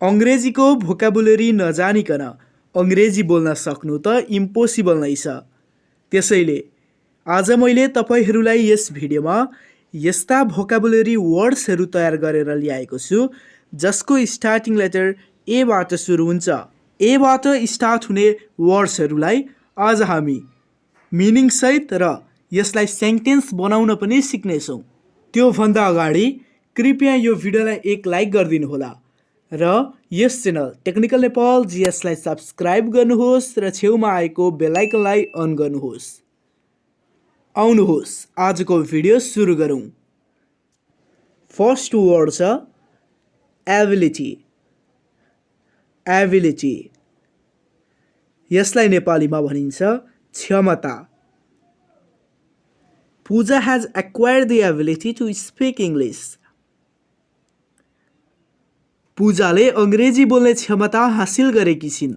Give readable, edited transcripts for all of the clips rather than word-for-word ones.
अङ्ग्रेजीको भोकाबुलरी नजानिकन अङ्ग्रेजी बोल्न सक्नु त इम्पोसिबल नै छ। त्यसैले आज मैले तपाईहरूलाई यस भिडियोमा यस्ता भोकाबुलरी वर्ड्सहरू तयार गरेर ल्याएको छु जसको स्टार्टिङ लेटर एबाट सुरु हुन्छ। एबाट स्टार्ट हुने वर्ड्सहरूलाई आज हामी मिनिङसहित र यसलाई सेन्टेन्स बनाउन पनि सिक्नेछौँ। त्योभन्दा अगाडि कृपया यो भिडियोलाई एक लाइक गरिदिनु होला र यस च्यानल टेक्निकल नेपाल जीएसलाई सब्स्क्राइब गर्नुहोस् र छेउमा आएको बेल आइकनलाई अन गर्नुहोस्। आउनुहोस् आजको भिडियो सुरु गरौँ। फर्स्ट वर्ड छ एबिलिटी। एबिलिटी यसलाई नेपालीमा भनिन्छ क्षमता। पूजा has acquired the ability to speak English. पूजाले अङ्ग्रेजी बोल्ने क्षमता हासिल गरेकी छिन्।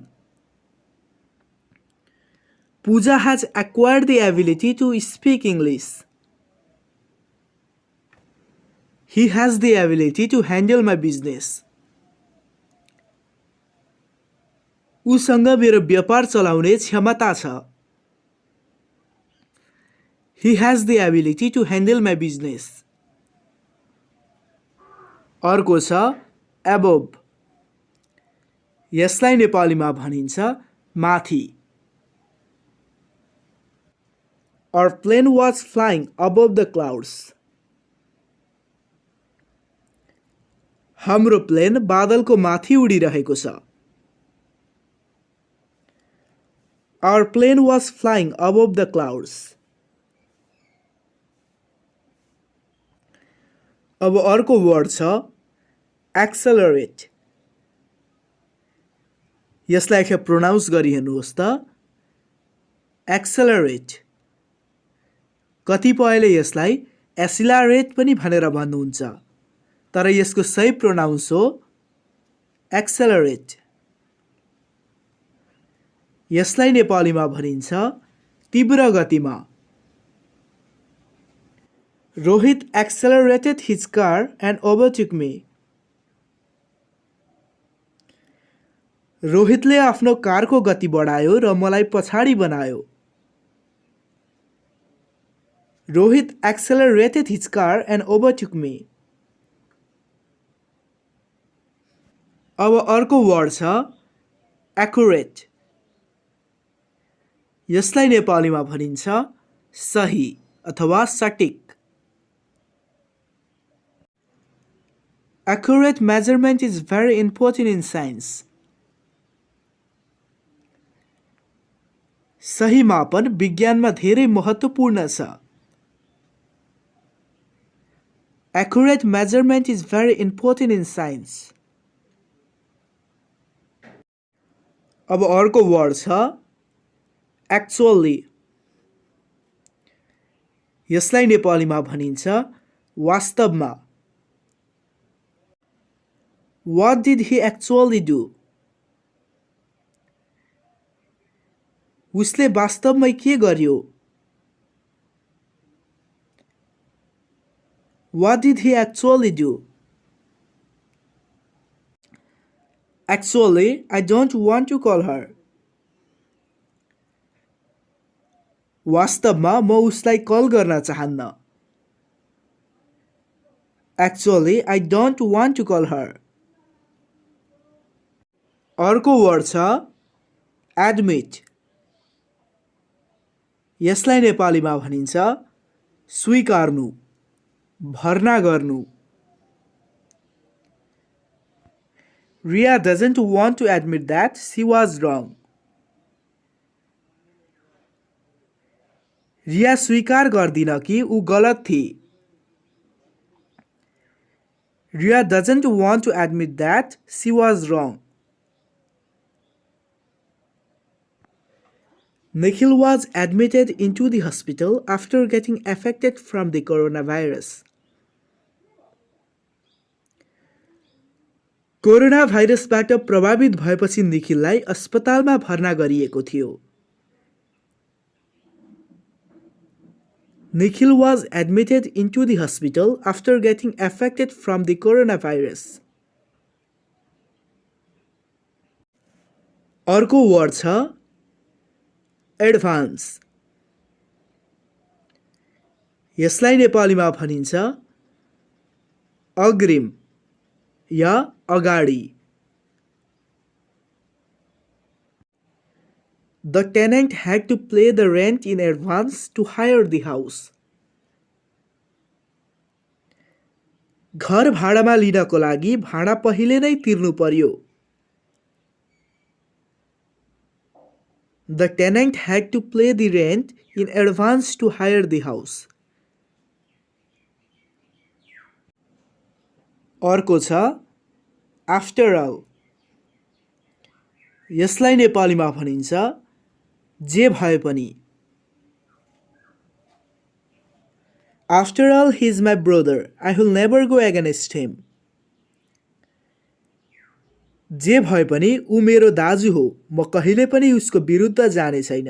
पूजा has acquired the ability to speak English. He has the ability to handle my business. उसँग मेरो व्यापार चलाउने क्षमता छ। He has the ability to handle my business. अर्को छ above. यसलाई नेपालीमा भनिन्छ माथि। Our plane was flying above the clouds. हाम्रो प्लेन बादलको माथि उडिरहेको छ। Our plane was flying above the clouds. अब अर्को वर्ड छ एक्सेलरेट। यसलाई एक प्रोनाउन्स गरी हेर्नुहोस् त एक्सेलरेट। कतिपयले यसलाई एसिलरेट पनि भनेर भन्नुहुन्छ तर यसको सही प्रोनाउन्स हो एक्सेलरेट। यसलाई नेपालीमा भनिन्छ तीव्र गतिमा। Rohit accelerated his car and overtook me. रोहितले आफ्नो कारको गति बढायो र मलाई पछाडि बनायो। Rohit accelerated his car and overtook me. अब अर्को वर्ड छ accurate. यसलाई नेपालीमा भनिन्छ सही अथवा सटिक। Accurate measurement is very important in science. सही मापन विज्ञानमा धेरै महत्त्वपूर्ण छ। Accurate measurement is very important in science. अब अर्को वर्ड छ actually. यसलाई नेपालीमा भनिन्छ वास्तवमा। What did he actually do? उसले वास्तवमै के गर्यो? What did he actually do? Actually, I don't want to call her. वास्तवमा म उसलाई कल गर्न चाहन्न। Actually, I don't want to call her. अर्को वर्ड छ एडमिट। यसलाई नेपालीमा भनिन्छ स्वीकार्नु, भर्ना गर्नु। Ria doesn't want to admit that she was wrong. Riya स्वीकार गर्दिन कि ऊ गलत थिए। Ria doesn't want to admit that she was wrong. Nikhil was admitted into the hospital after getting affected from the coronavirus. Corona भाइरसबाट प्रभावित भएपछि निखिललाई अस्पतालमा भर्ना गरिएको थियो। Nikhil was admitted into the hospital after getting affected from the coronavirus. अर्को word छ advance. यसलाई नेपालीमा भनिन्छ अग्रिम या अगाडि। The tenant had to pay the rent in advance to hire the house. घर भाडामा लिनको लागि भाडा पहिले नै तिर्नु पर्यो। The tenant had to pay the rent in advance to hire the house. अर्को छ after all। यसलाई नेपालीमा भनिन्छ जे भए पनि। After all, he is my brother. I will never go against him. जे भए पनि ऊ मेरो दाजु हो, म कहिले पनि उसको विरुद्ध जाने छैन।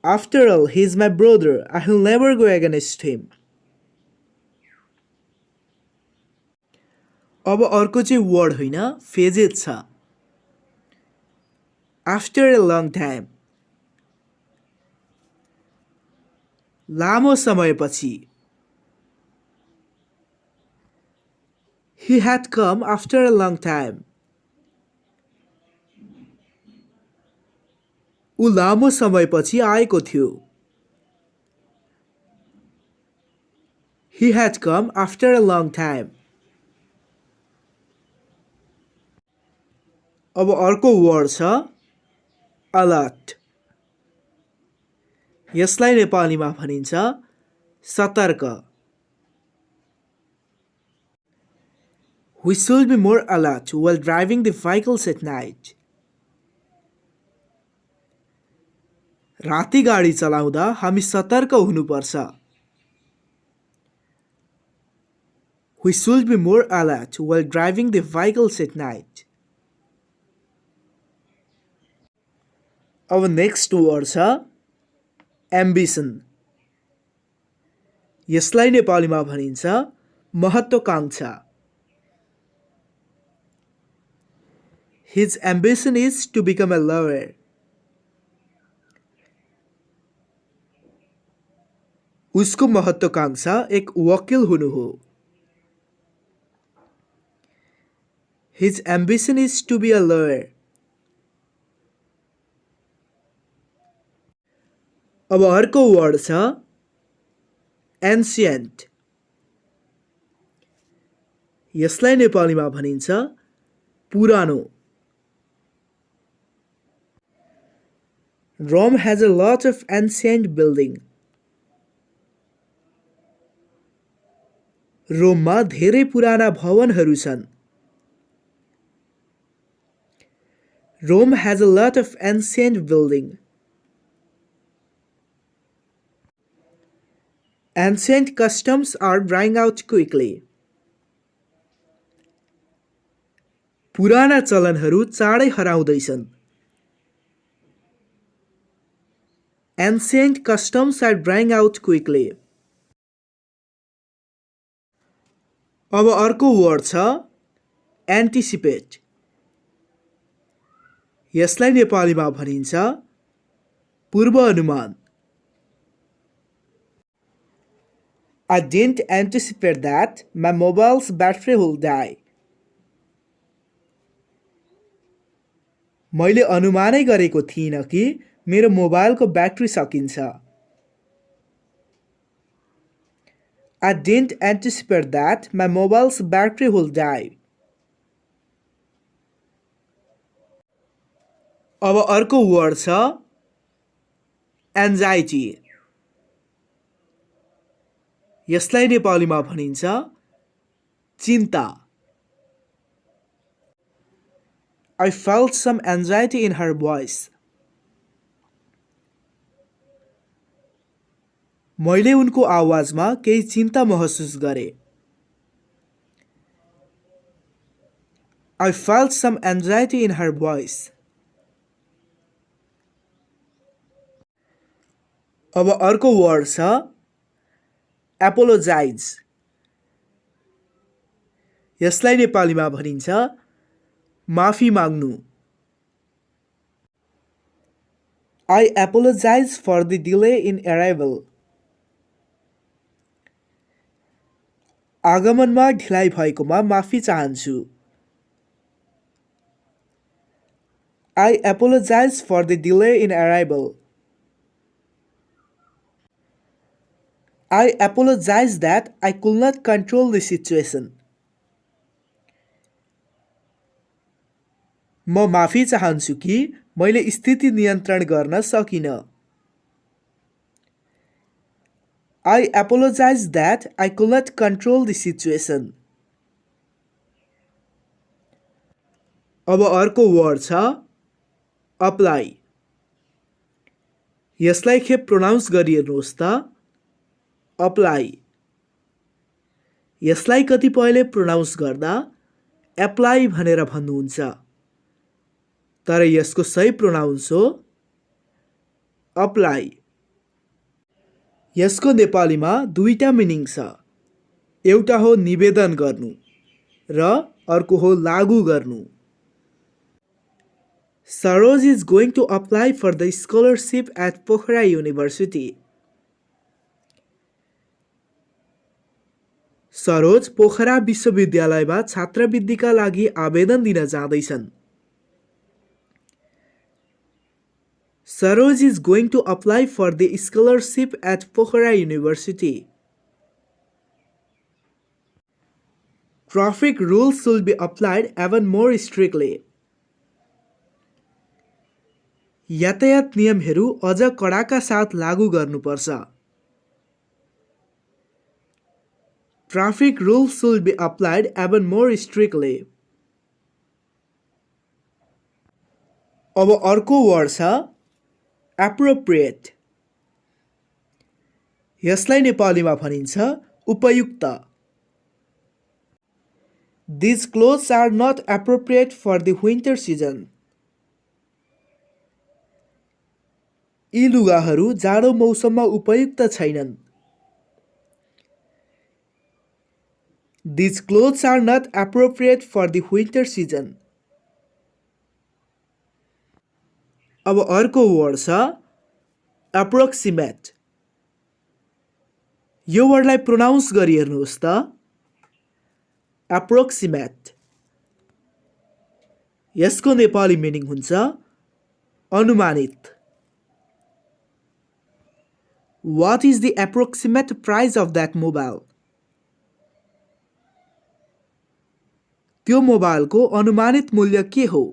After all, he is my brother. I will never go against him. अब अर्को चाहिँ वर्ड होइन फेजेज छ। After a long time। लामो समयपछि। He had come after a long time। ऊ लामो समयपछि आएको थियो। He had come after a long time। अब अर्को वर्ड छ अलर्ट। यसलाई नेपालीमा भनिन्छ सतर्क। We should be more alert while driving the vehicles at night। राति गाडी चलाउँदा हामी सतर्क हुनुपर्छ। We should be more alert while driving the vehicles at night। अब नेक्स्ट वर्ड छ एम्बिसन। यसलाई नेपालीमा भनिन्छ महत्त्वाकांक्षा। His ambition is to become a lawyer। उसको महत्त्वाकांक्षा एक वकिल हुनु हो। His ambition is to be a lawyer। अब अर्को वर्ड छ एन्सियन्ट। यसलाई नेपालीमा भनिन्छ पुरानो। Rome has a lot of ancient building। रोममा धेरै पुराना भवनहरू छन्। Rome has a lot of ancient building। Ancient customs are dying out quickly। पुराना चलनहरू चाँडै हराउँदैछन्। Ancient customs are dying out quickly। अब अर्को वर्ड छ एन्टिसिपेट। यसलाई नेपालीमा भनिन्छ पूर्वानुमान। I didn't anticipate that my mobile's battery will die। मैले अनुमानै गरेको थिइनँ कि मेरो मोबाइलको ब्याट्री सकिन्छ। I didn't anticipate that my mobile's battery will die। अब अर्को वर्ड छ एन्जाइटी। यसलाई नेपालीमा भनिन्छ चिन्ता। I felt some anxiety in her voice। मैले उनको आवाजमा केही चिन्ता महसुस गरे। I felt some anxiety in her voice। अब अर्को वर्ड छ एपोलोजाइज। यसलाई नेपालीमा भनिन्छ माफी माग्नु। I apologize for the delay in arrival. आगमनमा ढिलाइ भएकोमा माफी चाहन्छु। I apologize for the delay in arrival. I apologize that I could not control the situation. म माफी चाहन्छु कि मैले स्थिति नियन्त्रण गर्न सकिनँ। I apologize that I could not control the situation. अब अर्को वर्ड छ अप्लाई। यसलाई खेप प्रोनाउन्स गरिहेर्नुहोस् त। अप्लाई। यसलाई कतिपयले प्रोनाउन्स गर्दा एप्लाई भनेर भन्नुहुन्छ, तर यसको सही प्रोनाउन्स हो अप्लाई। यसको नेपालीमा दुईटा मिनिङ छ। एउटा हो निवेदन गर्नु र अर्को हो लागू गर्नु। Saroj is going to apply for the scholarship at Pokhara university. Saroj Pokhara विश्वविद्यालयमा छात्रवृत्तिका लागि आवेदन दिन जाँदैछन्। Saroj is going to apply for the scholarship at Pokhara University. Traffic rules should be applied even more strictly. यातायात नियमहरू अझ कडाका साथ लागू गर्नुपर्छ। Traffic rules should be applied even more strictly. अब अर्को वर्ड छ appropriate. यसलाई नेपालीमा भनिन्छ उपयुक्त। These clothes are not appropriate for the winter season. यी लुगाहरू जाडो मौसममा उपयुक्त छैनन्। These clothes are not appropriate for the winter season. अब अर्को वर्ड छ एप्रोक्सिमेट। यो वर्डलाई प्रोनाउन्स गरिहेर्नुहोस् त। एप्रोक्सिमेट। यसको नेपाली मिनिङ हुन्छ अनुमानित। What is the approximate price of that mobile? त्यो मोबाइलको अनुमानित मूल्य के हो?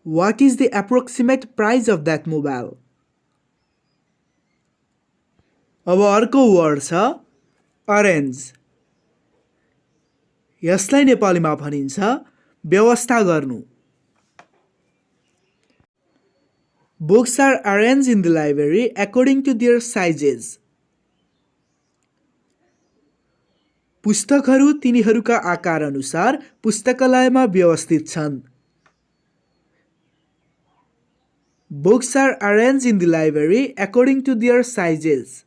What is the approximate price of that mobile? अब अर्को वर्ड छ अरेन्ज। यसलाई नेपालीमा भनिन्छ व्यवस्था गर्नु। Books are arranged in the library according to their sizes. पुस्तकहरू तिनीहरूका आकार अनुसार पुस्तकालयमा व्यवस्थित छन्। Books are arranged in the library according to their sizes.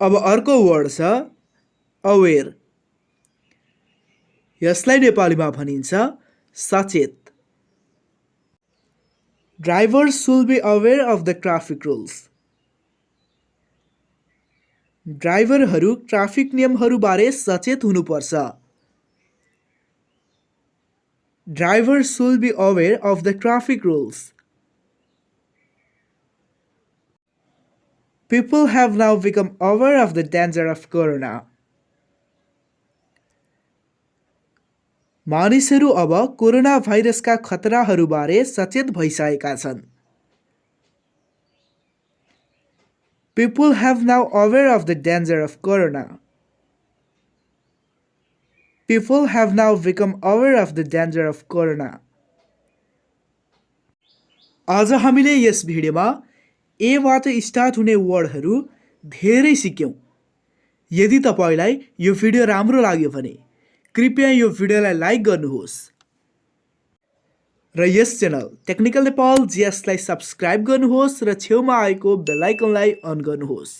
अब अर्को वर्ड छ अवेर। यसलाई नेपालीमा भनिन्छ सचेत। Drivers should be aware of the traffic rules. ड्राइभरहरू ट्राफिक नियमहरूबारे सचेत हुनुपर्छ। Drivers should be aware of the traffic rules. People have now become aware of the danger of corona. मानिसहरू अब कोरोना भाइरसका खतराहरूबारे सचेत भइसकेका छन्। People have now aware of the danger of corona. People have now become aware of the danger of corona. आज हामीले यस भिडियोमा एबाट start हुने वर्डहरू धेरै सिक्यौं। यदि तपाईलाई यो भिडियो राम्रो लाग्यो भने कृपया यो भिडियोलाई लाइक गर्नुहोस् र यस च्यानल टेक्निकल नेपाल जीएस लाई सब्स्क्राइब गर्नुहोस् र छेउमा आएको बेल आइकनलाई अन गर्नुहोस्।